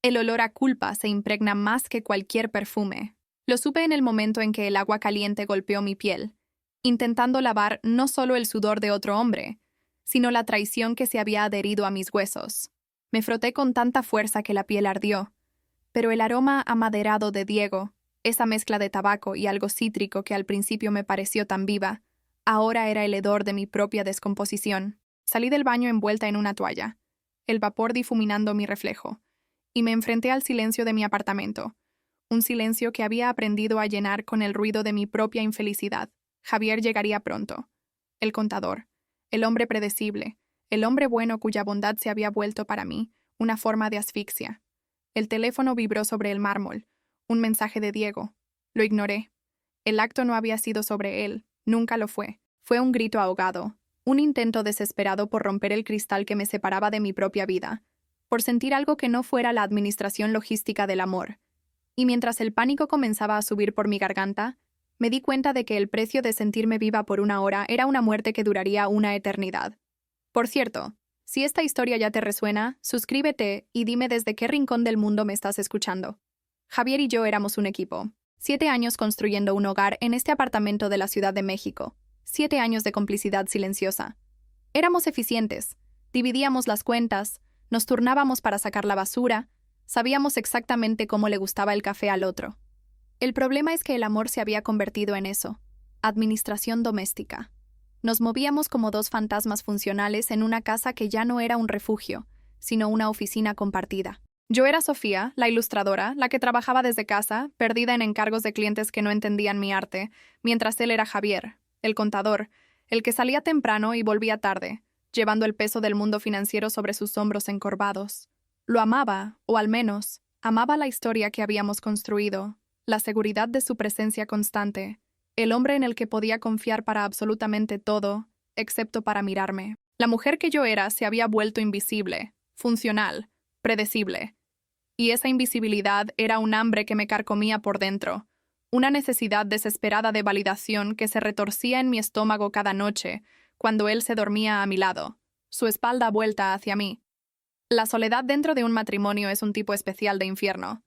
El olor a culpa se impregna más que cualquier perfume. Lo supe en el momento en que el agua caliente golpeó mi piel, intentando lavar no solo el sudor de otro hombre, sino la traición que se había adherido a mis huesos. Me froté con tanta fuerza que la piel ardió, pero el aroma amaderado de Diego, esa mezcla de tabaco y algo cítrico que al principio me pareció tan viva, ahora era el hedor de mi propia descomposición. Salí del baño envuelta en una toalla, el vapor difuminando mi reflejo, y me enfrenté al silencio de mi apartamento, un silencio que había aprendido a llenar con el ruido de mi propia infelicidad. Javier llegaría pronto. El contador, el hombre predecible, el hombre bueno cuya bondad se había vuelto para mí una forma de asfixia. El teléfono vibró sobre el mármol, un mensaje de Diego. Lo ignoré. El acto no había sido sobre él, nunca lo fue. Fue un grito ahogado, un intento desesperado por romper el cristal que me separaba de mi propia vida, por sentir algo que no fuera la administración logística del amor. Y mientras el pánico comenzaba a subir por mi garganta, me di cuenta de que el precio de sentirme viva por una hora era una muerte que duraría una eternidad. Por cierto, si esta historia ya te resuena, suscríbete y dime desde qué rincón del mundo me estás escuchando. Javier y yo éramos un equipo. 7 años construyendo un hogar en este apartamento de la Ciudad de México. 7 años de complicidad silenciosa. Éramos eficientes, dividíamos las cuentas, nos turnábamos para sacar la basura, sabíamos exactamente cómo le gustaba el café al otro. El problema es que el amor se había convertido en eso, administración doméstica. Nos movíamos como dos fantasmas funcionales en una casa que ya no era un refugio, sino una oficina compartida. Yo era Sofía, la ilustradora, la que trabajaba desde casa, perdida en encargos de clientes que no entendían mi arte, mientras él era Javier, el contador, el que salía temprano y volvía tarde, llevando el peso del mundo financiero sobre sus hombros encorvados. Lo amaba, o al menos, amaba la historia que habíamos construido, la seguridad de su presencia constante, el hombre en el que podía confiar para absolutamente todo, excepto para mirarme. La mujer que yo era se había vuelto invisible, funcional, predecible. Y esa invisibilidad era un hambre que me carcomía por dentro, una necesidad desesperada de validación que se retorcía en mi estómago cada noche, cuando él se dormía a mi lado, su espalda vuelta hacia mí. La soledad dentro de un matrimonio es un tipo especial de infierno.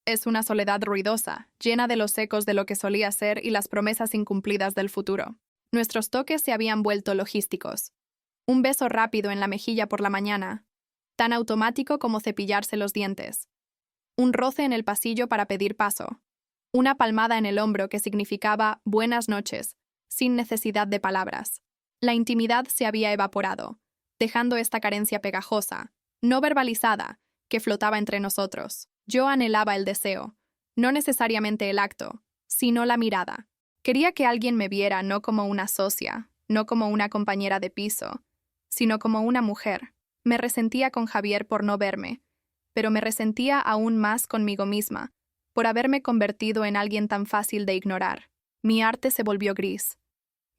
Es una soledad ruidosa, llena de los ecos de lo que solía ser y las promesas incumplidas del futuro. Nuestros toques se habían vuelto logísticos. Un beso rápido en la mejilla por la mañana, tan automático como cepillarse los dientes. Un roce en el pasillo para pedir paso. Una palmada en el hombro que significaba buenas noches, sin necesidad de palabras. La intimidad se había evaporado, dejando esta carencia pegajosa, no verbalizada, que flotaba entre nosotros. Yo anhelaba el deseo, no necesariamente el acto, sino la mirada. Quería que alguien me viera no como una socia, no como una compañera de piso, sino como una mujer. Me resentía con Javier por no verme, pero me resentía aún más conmigo misma, por haberme convertido en alguien tan fácil de ignorar. Mi arte se volvió gris.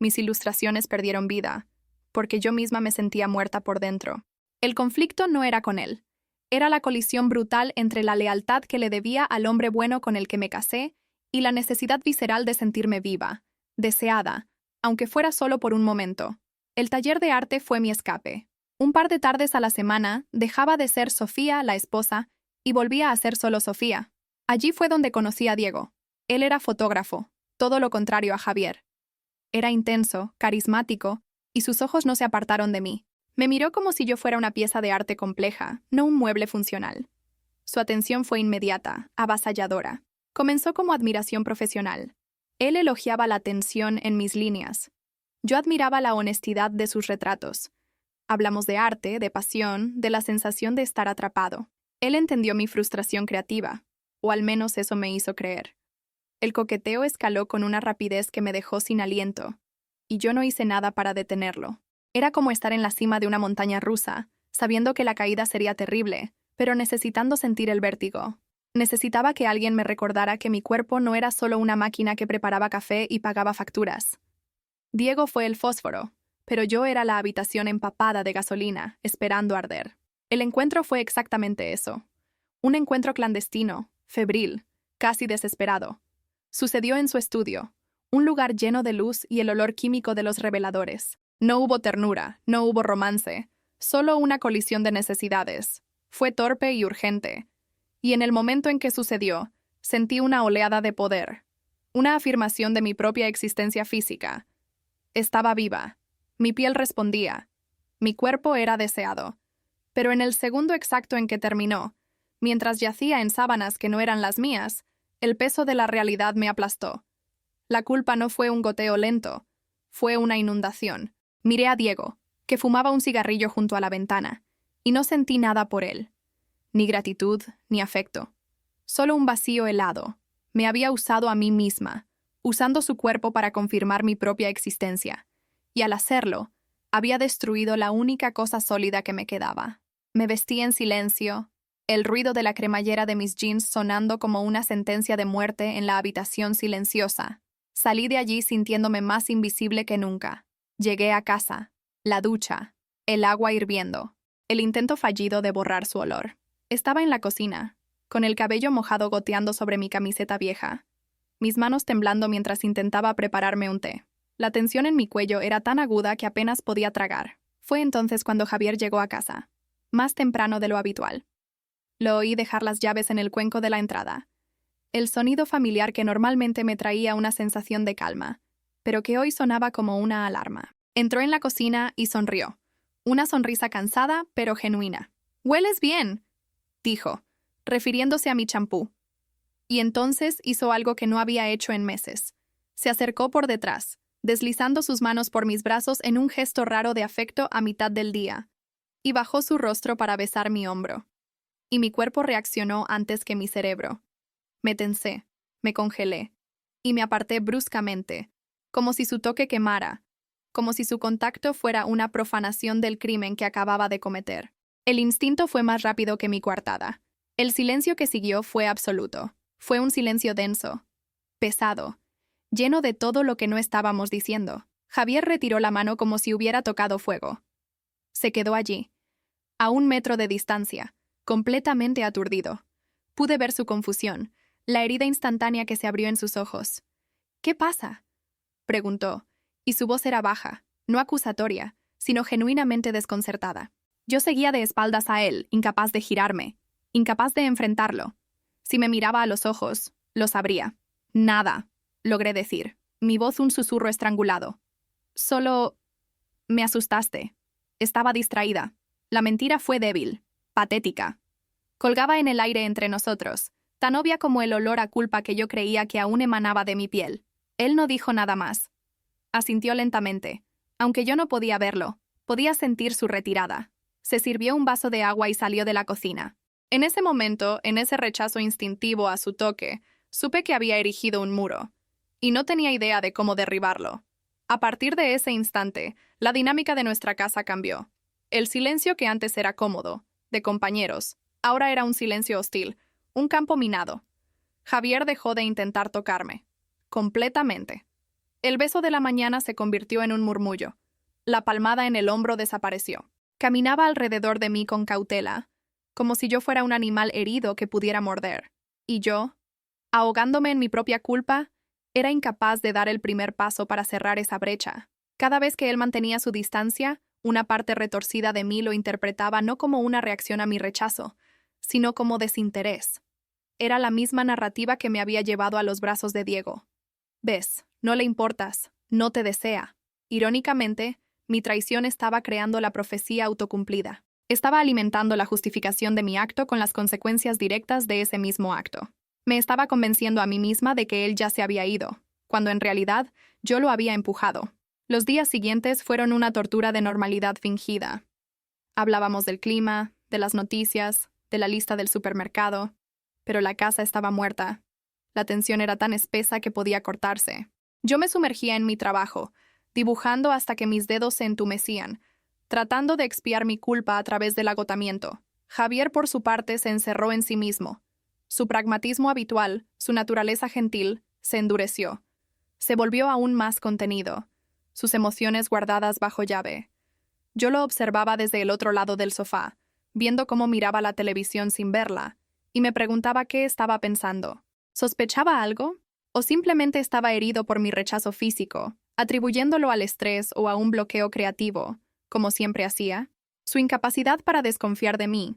Mis ilustraciones perdieron vida, porque yo misma me sentía muerta por dentro. El conflicto no era con él. Era la colisión brutal entre la lealtad que le debía al hombre bueno con el que me casé y la necesidad visceral de sentirme viva, deseada, aunque fuera solo por un momento. El taller de arte fue mi escape. Un par de tardes a la semana dejaba de ser Sofía, la esposa, y volvía a ser solo Sofía. Allí fue donde conocí a Diego. Él era fotógrafo, todo lo contrario a Javier. Era intenso, carismático, y sus ojos no se apartaron de mí. Me miró como si yo fuera una pieza de arte compleja, no un mueble funcional. Su atención fue inmediata, avasalladora. Comenzó como admiración profesional. Él elogiaba la tensión en mis líneas. Yo admiraba la honestidad de sus retratos. Hablamos de arte, de pasión, de la sensación de estar atrapado. Él entendió mi frustración creativa, o al menos eso me hizo creer. El coqueteo escaló con una rapidez que me dejó sin aliento, y yo no hice nada para detenerlo. Era como estar en la cima de una montaña rusa, sabiendo que la caída sería terrible, pero necesitando sentir el vértigo. Necesitaba que alguien me recordara que mi cuerpo no era solo una máquina que preparaba café y pagaba facturas. Diego fue el fósforo, pero yo era la habitación empapada de gasolina, esperando arder. El encuentro fue exactamente eso. Un encuentro clandestino, febril, casi desesperado. Sucedió en su estudio, un lugar lleno de luz y el olor químico de los reveladores. No hubo ternura, no hubo romance, solo una colisión de necesidades. Fue torpe y urgente. Y en el momento en que sucedió, sentí una oleada de poder, una afirmación de mi propia existencia física. Estaba viva. Mi piel respondía. Mi cuerpo era deseado. Pero en el segundo exacto en que terminó, mientras yacía en sábanas que no eran las mías, el peso de la realidad me aplastó. La culpa no fue un goteo lento, fue una inundación. Miré a Diego, que fumaba un cigarrillo junto a la ventana, y no sentí nada por él. Ni gratitud, ni afecto. Solo un vacío helado. Me había usado a mí misma, usando su cuerpo para confirmar mi propia existencia. Y al hacerlo, había destruido la única cosa sólida que me quedaba. Me vestí en silencio, el ruido de la cremallera de mis jeans sonando como una sentencia de muerte en la habitación silenciosa. Salí de allí sintiéndome más invisible que nunca. Llegué a casa, la ducha, el agua hirviendo, el intento fallido de borrar su olor. Estaba en la cocina, con el cabello mojado goteando sobre mi camiseta vieja, mis manos temblando mientras intentaba prepararme un té. La tensión en mi cuello era tan aguda que apenas podía tragar. Fue entonces cuando Javier llegó a casa, más temprano de lo habitual. Lo oí dejar las llaves en el cuenco de la entrada. El sonido familiar que normalmente me traía una sensación de calma, pero que hoy sonaba como una alarma. Entró en la cocina y sonrió. Una sonrisa cansada, pero genuina. «¡Hueles bien!», dijo, refiriéndose a mi champú. Y entonces hizo algo que no había hecho en meses. Se acercó por detrás, deslizando sus manos por mis brazos en un gesto raro de afecto a mitad del día, y bajó su rostro para besar mi hombro. Y mi cuerpo reaccionó antes que mi cerebro. Me tensé, me congelé, y me aparté bruscamente, como si su toque quemara, como si su contacto fuera una profanación del crimen que acababa de cometer. El instinto fue más rápido que mi coartada. El silencio que siguió fue absoluto. Fue un silencio denso, pesado, lleno de todo lo que no estábamos diciendo. Javier retiró la mano como si hubiera tocado fuego. Se quedó allí, a 1 metro de distancia, completamente aturdido. Pude ver su confusión, la herida instantánea que se abrió en sus ojos. «¿Qué pasa?», preguntó, y su voz era baja, no acusatoria, sino genuinamente desconcertada. Yo seguía de espaldas a él, incapaz de girarme, incapaz de enfrentarlo. Si me miraba a los ojos, lo sabría. «Nada», logré decir, mi voz un susurro estrangulado. «Solo... me asustaste. Estaba distraída. La mentira fue débil, patética. Colgaba en el aire entre nosotros, tan obvia como el olor a culpa que yo creía que aún emanaba de mi piel». Él no dijo nada más. Asintió lentamente. Aunque yo no podía verlo, podía sentir su retirada. Se sirvió un vaso de agua y salió de la cocina. En ese momento, en ese rechazo instintivo a su toque, supe que había erigido un muro, y no tenía idea de cómo derribarlo. A partir de ese instante, la dinámica de nuestra casa cambió. El silencio que antes era cómodo, de compañeros, ahora era un silencio hostil, un campo minado. Javier dejó de intentar tocarme. Completamente. El beso de la mañana se convirtió en un murmullo. La palmada en el hombro desapareció. Caminaba alrededor de mí con cautela, como si yo fuera un animal herido que pudiera morder. Y yo, ahogándome en mi propia culpa, era incapaz de dar el primer paso para cerrar esa brecha. Cada vez que él mantenía su distancia, una parte retorcida de mí lo interpretaba no como una reacción a mi rechazo, sino como desinterés. Era la misma narrativa que me había llevado a los brazos de Diego. «Ves, no le importas, no te desea». Irónicamente, mi traición estaba creando la profecía autocumplida. Estaba alimentando la justificación de mi acto con las consecuencias directas de ese mismo acto. Me estaba convenciendo a mí misma de que él ya se había ido, cuando en realidad yo lo había empujado. Los días siguientes fueron una tortura de normalidad fingida. Hablábamos del clima, de las noticias, de la lista del supermercado, pero la casa estaba muerta. La tensión era tan espesa que podía cortarse. Yo me sumergía en mi trabajo, dibujando hasta que mis dedos se entumecían, tratando de expiar mi culpa a través del agotamiento. Javier, por su parte, se encerró en sí mismo. Su pragmatismo habitual, su naturaleza gentil, se endureció. Se volvió aún más contenido, sus emociones guardadas bajo llave. Yo lo observaba desde el otro lado del sofá, viendo cómo miraba la televisión sin verla, y me preguntaba qué estaba pensando. ¿Sospechaba algo? ¿O simplemente estaba herido por mi rechazo físico, atribuyéndolo al estrés o a un bloqueo creativo, como siempre hacía? Su incapacidad para desconfiar de mí,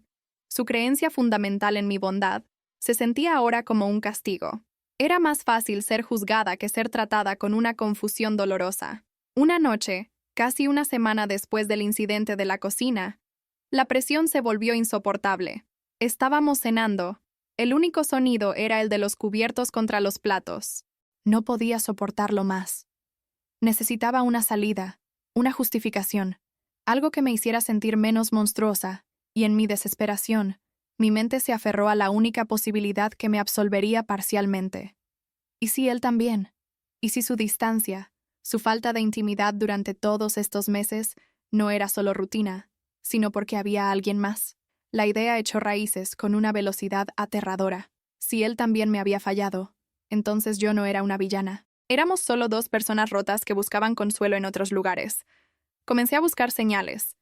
su creencia fundamental en mi bondad, Se sentía ahora como un castigo. Era más fácil ser juzgada que ser tratada con una confusión dolorosa. Una noche, casi una semana después del incidente de la cocina, la presión se volvió insoportable. Estábamos cenando. El único sonido era el de los cubiertos contra los platos. No podía soportarlo más. Necesitaba una salida, una justificación, algo que me hiciera sentir menos monstruosa, y en mi desesperación, mi mente se aferró a la única posibilidad que me absolvería parcialmente. ¿Y si él también? ¿Y si su distancia, su falta de intimidad durante todos estos meses, no era solo rutina, sino porque había alguien más? La idea echó raíces con una velocidad aterradora. Si él también me había fallado, entonces yo no era una villana. Éramos solo dos personas rotas que buscaban consuelo en otros lugares. Comencé a buscar señales.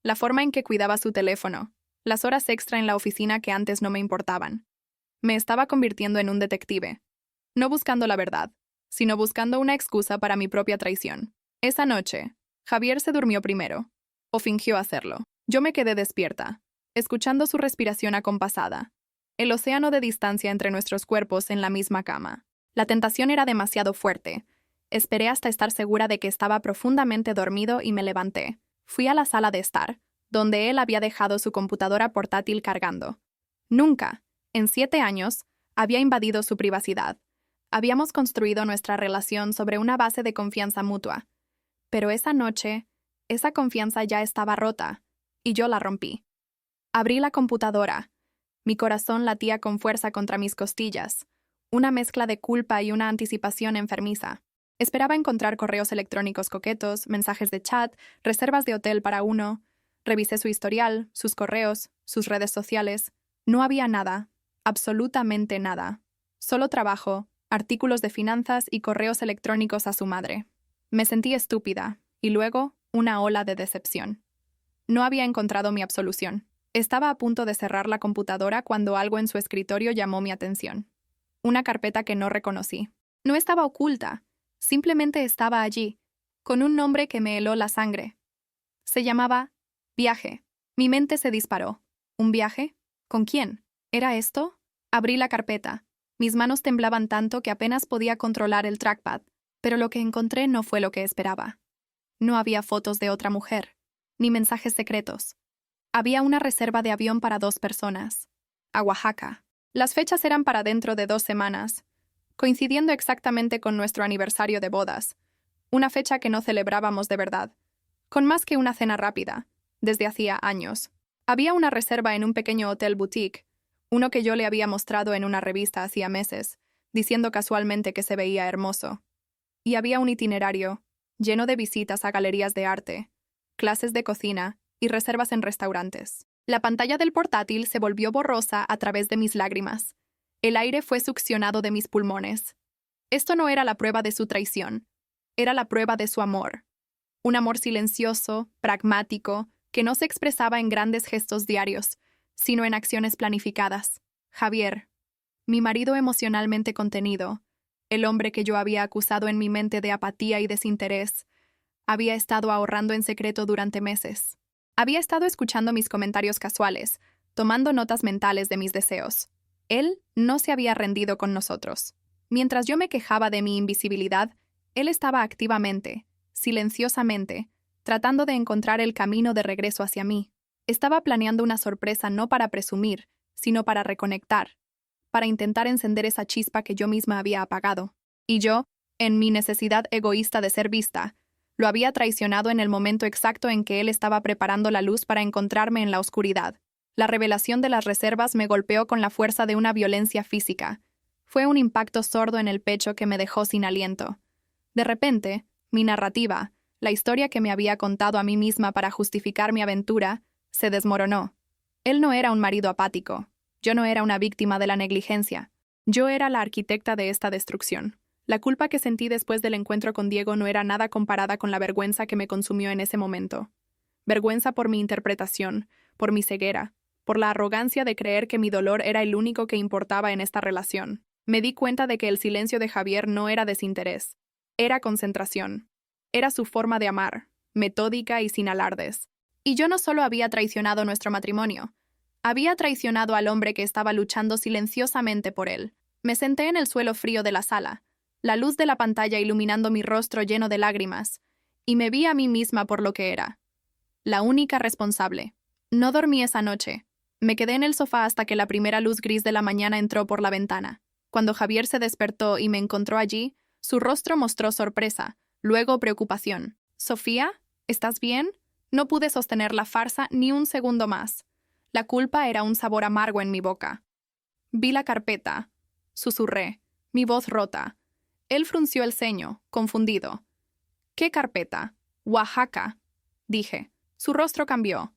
La forma en que cuidaba su teléfono, las horas extra en la oficina que antes no me importaban. Me estaba convirtiendo en un detective. No buscando la verdad, sino buscando una excusa para mi propia traición. Esa noche, Javier se durmió primero, o fingió hacerlo. Yo me quedé despierta, escuchando su respiración acompasada, el océano de distancia entre nuestros cuerpos en la misma cama. La tentación era demasiado fuerte. Esperé hasta estar segura de que estaba profundamente dormido y me levanté. Fui a la sala de estar, donde él había dejado su computadora portátil cargando. Nunca, en 7 años, había invadido su privacidad. Habíamos construido nuestra relación sobre una base de confianza mutua. Pero esa noche, esa confianza ya estaba rota, y yo la rompí. Abrí la computadora. Mi corazón latía con fuerza contra mis costillas, una mezcla de culpa y una anticipación enfermiza. Esperaba encontrar correos electrónicos coquetos, mensajes de chat, reservas de hotel para uno. Revisé su historial, sus correos, sus redes sociales. No había nada, absolutamente nada. Solo trabajo, artículos de finanzas y correos electrónicos a su madre. Me sentí estúpida, y luego una ola de decepción. No había encontrado mi absolución. Estaba a punto de cerrar la computadora cuando algo en su escritorio llamó mi atención. Una carpeta que no reconocí. No estaba oculta, simplemente estaba allí, con un nombre que me heló la sangre. Se llamaba Viaje. Mi mente se disparó. ¿Un viaje? ¿Con quién? ¿Era esto? Abrí la carpeta. Mis manos temblaban tanto que apenas podía controlar el trackpad, pero lo que encontré no fue lo que esperaba. No había fotos de otra mujer, ni mensajes secretos. Había una reserva de avión para 2 personas, a Oaxaca. Las fechas eran para dentro de 2 semanas, coincidiendo exactamente con nuestro aniversario de bodas, una fecha que no celebrábamos de verdad, con más que una cena rápida, desde hacía años. Había una reserva en un pequeño hotel boutique, uno que yo le había mostrado en una revista hacía meses, diciendo casualmente que se veía hermoso. Y había un itinerario, lleno de visitas a galerías de arte, clases de cocina y reservas en restaurantes. La pantalla del portátil se volvió borrosa a través de mis lágrimas. El aire fue succionado de mis pulmones. Esto no era la prueba de su traición, era la prueba de su amor. Un amor silencioso, pragmático, que no se expresaba en grandes gestos diarios, sino en acciones planificadas. Javier, mi marido emocionalmente contenido, el hombre que yo había acusado en mi mente de apatía y desinterés, había estado ahorrando en secreto durante meses. Había estado escuchando mis comentarios casuales, tomando notas mentales de mis deseos. Él no se había rendido con nosotros. Mientras yo me quejaba de mi invisibilidad, él estaba activamente, silenciosamente, tratando de encontrar el camino de regreso hacia mí. Estaba planeando una sorpresa no para presumir, sino para reconectar, para intentar encender esa chispa que yo misma había apagado. Y yo, en mi necesidad egoísta de ser vista, lo había traicionado en el momento exacto en que él estaba preparando la luz para encontrarme en la oscuridad. La revelación de las reservas me golpeó con la fuerza de una violencia física. Fue un impacto sordo en el pecho que me dejó sin aliento. De repente, mi narrativa, la historia que me había contado a mí misma para justificar mi aventura, se desmoronó. Él no era un marido apático. Yo no era una víctima de la negligencia. Yo era la arquitecta de esta destrucción. La culpa que sentí después del encuentro con Diego no era nada comparada con la vergüenza que me consumió en ese momento. Vergüenza por mi interpretación, por mi ceguera, por la arrogancia de creer que mi dolor era el único que importaba en esta relación. Me di cuenta de que el silencio de Javier no era desinterés, era concentración. Era su forma de amar, metódica y sin alardes. Y yo no solo había traicionado nuestro matrimonio, Había traicionado al hombre que estaba luchando silenciosamente por él. Me senté en el suelo frío de la sala, la luz de la pantalla iluminando mi rostro lleno de lágrimas, y me vi a mí misma por lo que era. La única responsable. No dormí esa noche. Me quedé en el sofá hasta que la primera luz gris de la mañana entró por la ventana. Cuando Javier se despertó y me encontró allí, su rostro mostró sorpresa, luego preocupación. «Sofía, ¿estás bien?» No pude sostener la farsa ni un segundo más. La culpa era un sabor amargo en mi boca. Vi la carpeta. Susurré, mi voz rota. Él frunció el ceño, confundido. «¿Qué carpeta?» «Oaxaca», dije. Su rostro cambió.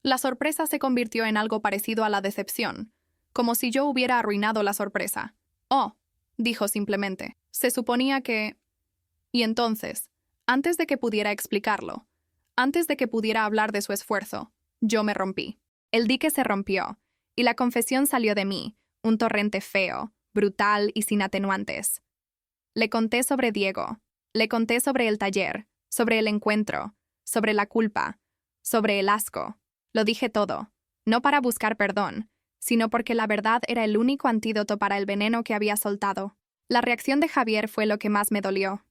La sorpresa se convirtió en algo parecido a la decepción, como si yo hubiera arruinado la sorpresa. «Oh», dijo simplemente. Se suponía que... Y entonces, antes de que pudiera explicarlo, antes de que pudiera hablar de su esfuerzo, yo me rompí. El dique se rompió, y la confesión salió de mí, un torrente feo, brutal y sin atenuantes. Le conté sobre Diego, le conté sobre el taller, sobre el encuentro, sobre la culpa, sobre el asco. Lo dije todo, no para buscar perdón, sino porque la verdad era el único antídoto para el veneno que había soltado. La reacción de Javier fue lo que más me dolió.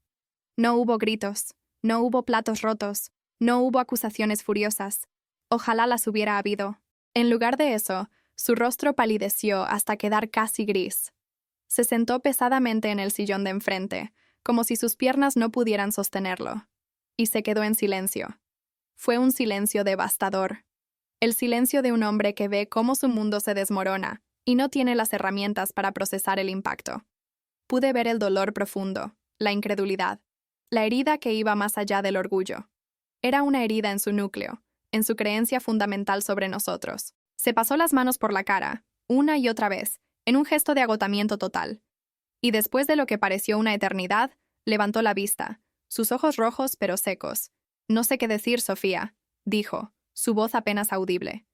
No hubo gritos, no hubo platos rotos, no hubo acusaciones furiosas. Ojalá las hubiera habido. En lugar de eso, su rostro palideció hasta quedar casi gris. Se sentó pesadamente en el sillón de enfrente, como si sus piernas no pudieran sostenerlo, y se quedó en silencio. Fue un silencio devastador. El silencio de un hombre que ve cómo su mundo se desmorona y no tiene las herramientas para procesar el impacto. Pude ver el dolor profundo, la incredulidad, la herida que iba más allá del orgullo. Era una herida en su núcleo, en su creencia fundamental sobre nosotros. Se pasó las manos por la cara, una y otra vez, en un gesto de agotamiento total. Y después de lo que pareció una eternidad, levantó la vista, sus ojos rojos pero secos. «No sé qué decir, Sofía», dijo, su voz apenas audible.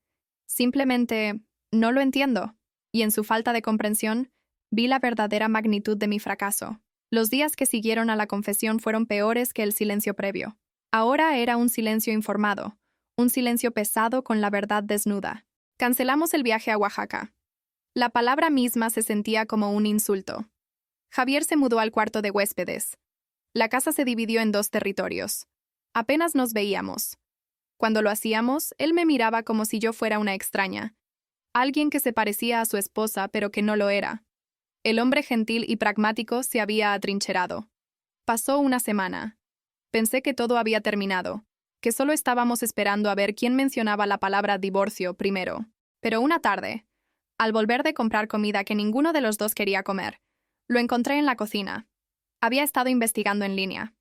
«Simplemente, no lo entiendo». Y en su falta de comprensión, vi la verdadera magnitud de mi fracaso. Los días que siguieron a la confesión fueron peores que el silencio previo. Ahora era un silencio informado, un silencio pesado con la verdad desnuda. Cancelamos el viaje a Oaxaca. La palabra misma se sentía como un insulto. Javier se mudó al cuarto de huéspedes. La casa se dividió en 2 territorios. Apenas nos veíamos. Cuando lo hacíamos, él me miraba como si yo fuera una extraña. Alguien que se parecía a su esposa, pero que no lo era. El hombre gentil y pragmático se había atrincherado. Pasó una semana. Pensé que todo había terminado, que solo estábamos esperando a ver quién mencionaba la palabra divorcio primero. Pero una tarde, al volver de comprar comida que ninguno de los dos quería comer, lo encontré en la cocina. Había estado investigando en línea.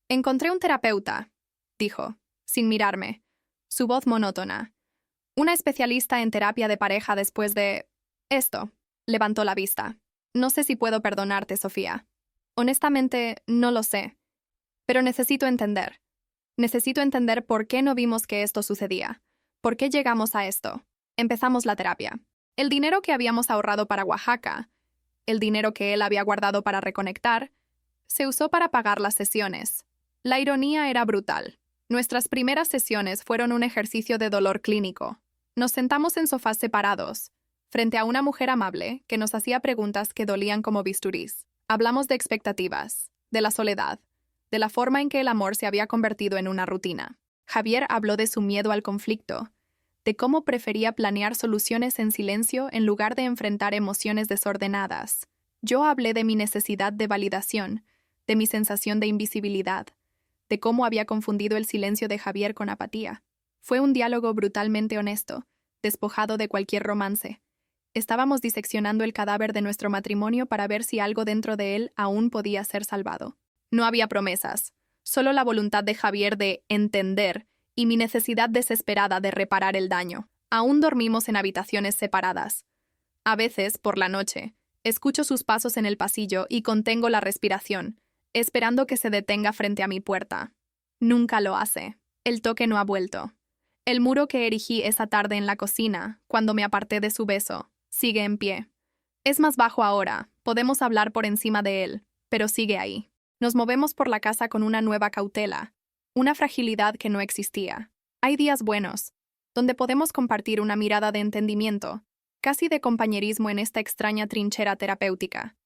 «Encontré un terapeuta», dijo, sin mirarme, su voz monótona. «Una especialista en terapia de pareja después de... esto». Levantó la vista. «No sé si puedo perdonarte, Sofía. Honestamente, no lo sé. Pero necesito entender. Necesito entender por qué no vimos que esto sucedía. ¿Por qué llegamos a esto?» Empezamos la terapia. El dinero que habíamos ahorrado para Oaxaca, el dinero que él había guardado para reconectar, se usó para pagar las sesiones. La ironía era brutal. Nuestras primeras sesiones fueron un ejercicio de dolor clínico. Nos sentamos en sofás separados, frente a una mujer amable que nos hacía preguntas que dolían como bisturís. Hablamos de expectativas, de la soledad, de la forma en que el amor se había convertido en una rutina. Javier habló de su miedo al conflicto, de cómo prefería planear soluciones en silencio en lugar de enfrentar emociones desordenadas. Yo hablé de mi necesidad de validación, de mi sensación de invisibilidad, de cómo había confundido el silencio de Javier con apatía. Fue un diálogo brutalmente honesto, despojado de cualquier romance. Estábamos diseccionando el cadáver de nuestro matrimonio para ver si algo dentro de él aún podía ser salvado. No había promesas, solo la voluntad de Javier de entender y mi necesidad desesperada de reparar el daño. Aún dormimos en habitaciones separadas. A veces, por la noche, escucho sus pasos en el pasillo y contengo la respiración, esperando que se detenga frente a mi puerta. Nunca lo hace. El toque no ha vuelto. El muro que erigí esa tarde en la cocina, cuando me aparté de su beso, sigue en pie. Es más bajo ahora, podemos hablar por encima de él, pero sigue ahí. Nos movemos por la casa con una nueva cautela, una fragilidad que no existía. Hay días buenos, donde podemos compartir una mirada de entendimiento, casi de compañerismo en esta extraña trinchera terapéutica.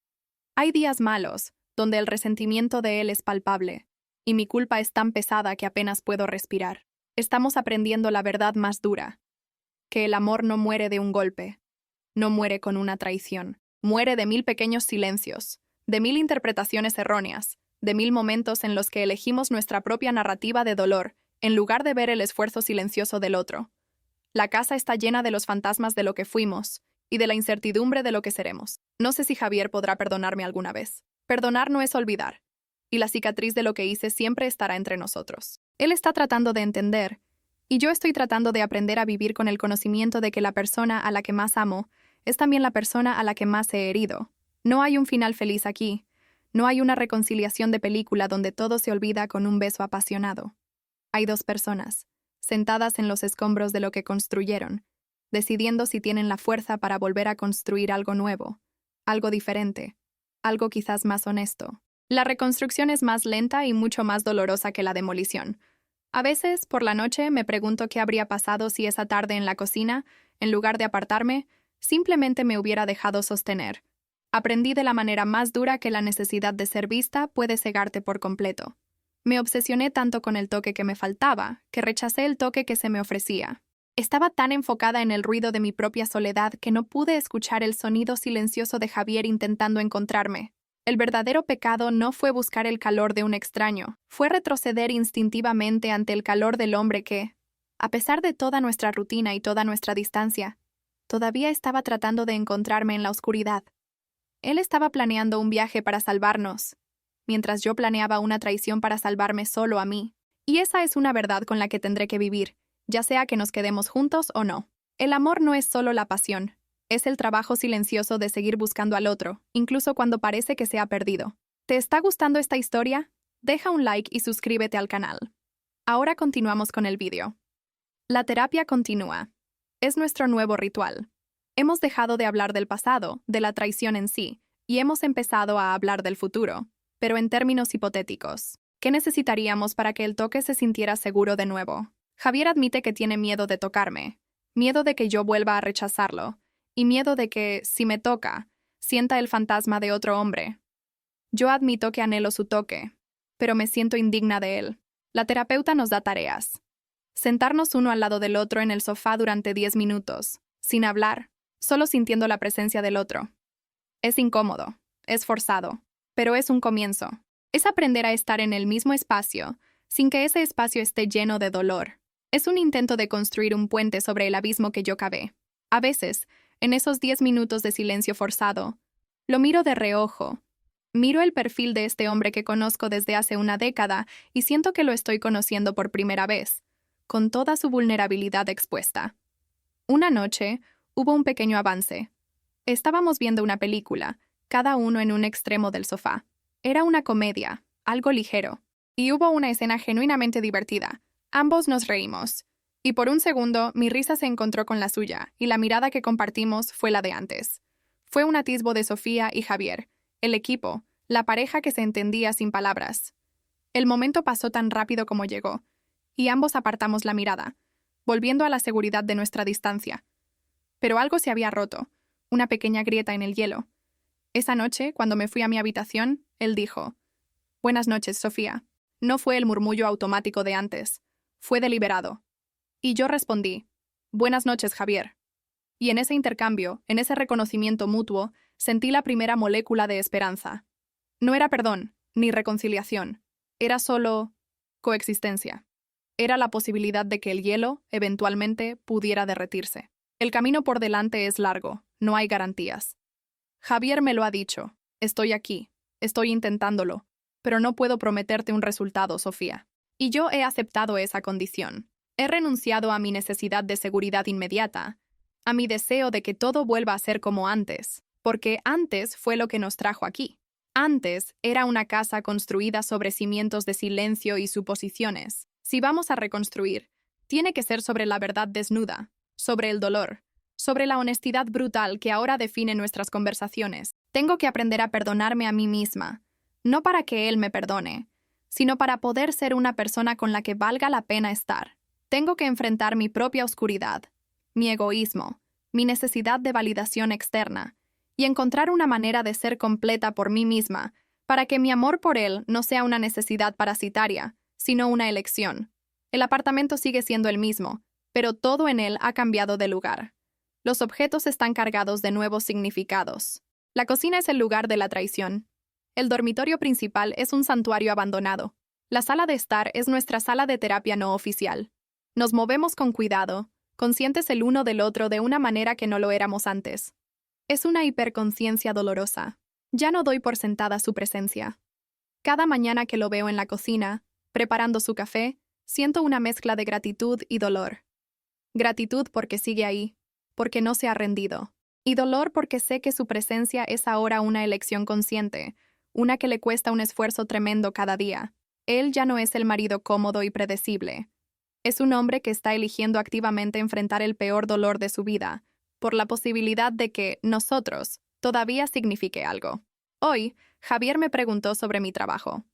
Hay días malos, donde el resentimiento de él es palpable, y mi culpa es tan pesada que apenas puedo respirar. Estamos aprendiendo la verdad más dura, que el amor no muere de un golpe, no muere con una traición, muere de 1000 pequeños silencios, de 1000 interpretaciones erróneas, de 1000 momentos en los que elegimos nuestra propia narrativa de dolor, en lugar de ver el esfuerzo silencioso del otro. La casa está llena de los fantasmas de lo que fuimos y de la incertidumbre de lo que seremos. No sé si Javier podrá perdonarme alguna vez. Perdonar no es olvidar, y la cicatriz de lo que hice siempre estará entre nosotros. Él está tratando de entender, y yo estoy tratando de aprender a vivir con el conocimiento de que la persona a la que más amo es también la persona a la que más he herido. No hay un final feliz aquí. No hay una reconciliación de película donde todo se olvida con un beso apasionado. Hay dos personas, sentadas en los escombros de lo que construyeron, decidiendo si tienen la fuerza para volver a construir algo nuevo, algo diferente, algo quizás más honesto. La reconstrucción es más lenta y mucho más dolorosa que la demolición. A veces, por la noche, me pregunto qué habría pasado si esa tarde en la cocina, en lugar de apartarme, simplemente me hubiera dejado sostener. Aprendí de la manera más dura que la necesidad de ser vista puede cegarte por completo. Me obsesioné tanto con el toque que me faltaba, que rechacé el toque que se me ofrecía. Estaba tan enfocada en el ruido de mi propia soledad que no pude escuchar el sonido silencioso de Javier intentando encontrarme. El verdadero pecado no fue buscar el calor de un extraño, fue retroceder instintivamente ante el calor del hombre que, a pesar de toda nuestra rutina y toda nuestra distancia, todavía estaba tratando de encontrarme en la oscuridad. Él estaba planeando un viaje para salvarnos, mientras yo planeaba una traición para salvarme solo a mí. Y esa es una verdad con la que tendré que vivir, ya sea que nos quedemos juntos o no. El amor no es solo la pasión, es el trabajo silencioso de seguir buscando al otro, incluso cuando parece que se ha perdido. ¿Te está gustando esta historia? Deja un like y suscríbete al canal. Ahora continuamos con el vídeo. La terapia continúa. Es nuestro nuevo ritual. Hemos dejado de hablar del pasado, de la traición en sí, y hemos empezado a hablar del futuro, pero en términos hipotéticos. ¿Qué necesitaríamos para que el toque se sintiera seguro de nuevo? Javier admite que tiene miedo de tocarme, miedo de que yo vuelva a rechazarlo, y miedo de que, si me toca, sienta el fantasma de otro hombre. Yo admito que anhelo su toque, pero me siento indigna de él. La terapeuta nos da tareas. Sentarnos uno al lado del otro en el sofá durante 10 minutos, sin hablar, solo sintiendo la presencia del otro. Es incómodo, es forzado, pero es un comienzo. Es aprender a estar en el mismo espacio, sin que ese espacio esté lleno de dolor. Es un intento de construir un puente sobre el abismo que yo cavé. A veces, en esos 10 minutos de silencio forzado, lo miro de reojo. Miro el perfil de este hombre que conozco desde hace una década y siento que lo estoy conociendo por primera vez, con toda su vulnerabilidad expuesta. Una noche, hubo un pequeño avance. Estábamos viendo una película, cada uno en un extremo del sofá. Era una comedia, algo ligero, y hubo una escena genuinamente divertida. Ambos nos reímos. Y por un segundo, mi risa se encontró con la suya, y la mirada que compartimos fue la de antes. Fue un atisbo de Sofía y Javier, el equipo, la pareja que se entendía sin palabras. El momento pasó tan rápido como llegó, y ambos apartamos la mirada, volviendo a la seguridad de nuestra distancia. Pero algo se había roto, una pequeña grieta en el hielo. Esa noche, cuando me fui a mi habitación, él dijo: «Buenas noches, Sofía». No fue el murmullo automático de antes, fue deliberado. Y yo respondí: «Buenas noches, Javier». Y en ese intercambio, en ese reconocimiento mutuo, sentí la primera molécula de esperanza. No era perdón, ni reconciliación. Era solo coexistencia. Era la posibilidad de que el hielo, eventualmente, pudiera derretirse. El camino por delante es largo, no hay garantías. Javier me lo ha dicho. Estoy aquí, estoy intentándolo, pero no puedo prometerte un resultado, Sofía. Y yo he aceptado esa condición. He renunciado a mi necesidad de seguridad inmediata, a mi deseo de que todo vuelva a ser como antes, porque antes fue lo que nos trajo aquí. Antes era una casa construida sobre cimientos de silencio y suposiciones. Si vamos a reconstruir, tiene que ser sobre la verdad desnuda, sobre el dolor, sobre la honestidad brutal que ahora define nuestras conversaciones. Tengo que aprender a perdonarme a mí misma, no para que él me perdone, sino para poder ser una persona con la que valga la pena estar. Tengo que enfrentar mi propia oscuridad, mi egoísmo, mi necesidad de validación externa, y encontrar una manera de ser completa por mí misma, para que mi amor por él no sea una necesidad parasitaria, sino una elección. El apartamento sigue siendo el mismo, pero todo en él ha cambiado de lugar. Los objetos están cargados de nuevos significados. La cocina es el lugar de la traición. El dormitorio principal es un santuario abandonado. La sala de estar es nuestra sala de terapia no oficial. Nos movemos con cuidado, conscientes el uno del otro de una manera que no lo éramos antes. Es una hiperconciencia dolorosa. Ya no doy por sentada su presencia. Cada mañana que lo veo en la cocina, preparando su café, siento una mezcla de gratitud y dolor. Gratitud porque sigue ahí, porque no se ha rendido. Y dolor porque sé que su presencia es ahora una elección consciente, una que le cuesta un esfuerzo tremendo cada día. Él ya no es el marido cómodo y predecible. Es un hombre que está eligiendo activamente enfrentar el peor dolor de su vida, por la posibilidad de que nosotros todavía signifique algo. Hoy, Javier me preguntó sobre mi trabajo.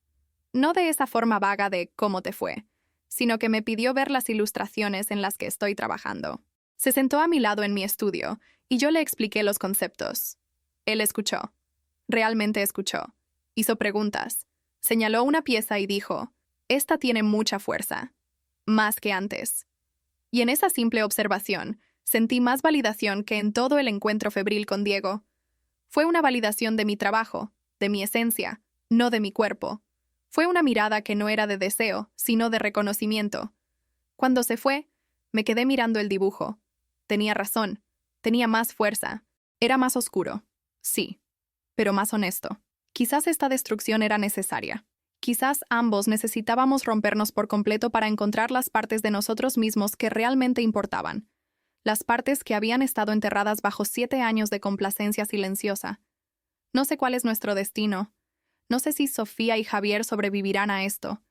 No de esa forma vaga de ¿cómo te fue?, sino que me pidió ver las ilustraciones en las que estoy trabajando. Se sentó a mi lado en mi estudio, y yo le expliqué los conceptos. Él escuchó. Realmente escuchó. Hizo preguntas. Señaló una pieza y dijo, «Esta tiene mucha fuerza. Más que antes». Y en esa simple observación, sentí más validación que en todo el encuentro febril con Diego. Fue una validación de mi trabajo, de mi esencia, no de mi cuerpo. Fue una mirada que no era de deseo, sino de reconocimiento. Cuando se fue, me quedé mirando el dibujo. Tenía razón. Tenía más fuerza. Era más oscuro. Sí, pero más honesto. Quizás esta destrucción era necesaria. Quizás ambos necesitábamos rompernos por completo para encontrar las partes de nosotros mismos que realmente importaban. Las partes que habían estado enterradas bajo 7 años de complacencia silenciosa. No sé cuál es nuestro destino. No sé si Sofía y Javier sobrevivirán a esto.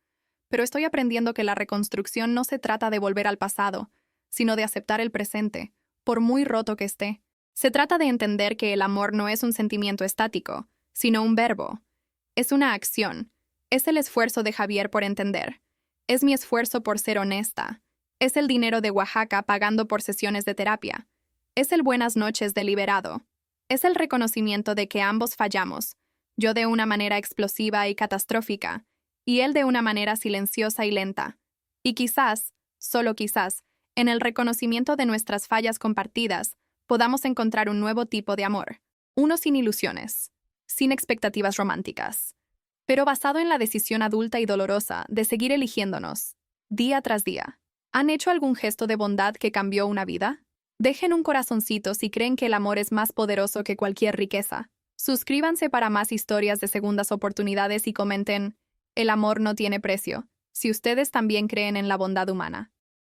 Pero estoy aprendiendo que la reconstrucción no se trata de volver al pasado, sino de aceptar el presente, por muy roto que esté. Se trata de entender que el amor no es un sentimiento estático, sino un verbo. Es una acción. Es el esfuerzo de Javier por entender. Es mi esfuerzo por ser honesta. Es el dinero de Oaxaca pagando por sesiones de terapia. Es el buenas noches deliberado. Es el reconocimiento de que ambos fallamos, yo de una manera explosiva y catastrófica, y él de una manera silenciosa y lenta. Y quizás, solo quizás, en el reconocimiento de nuestras fallas compartidas, podamos encontrar un nuevo tipo de amor. Uno sin ilusiones, sin expectativas románticas, pero basado en la decisión adulta y dolorosa de seguir eligiéndonos, día tras día. ¿Han hecho algún gesto de bondad que cambió una vida? Dejen un corazoncito si creen que el amor es más poderoso que cualquier riqueza. Suscríbanse para más historias de segundas oportunidades y comenten, el amor no tiene precio, si ustedes también creen en la bondad humana.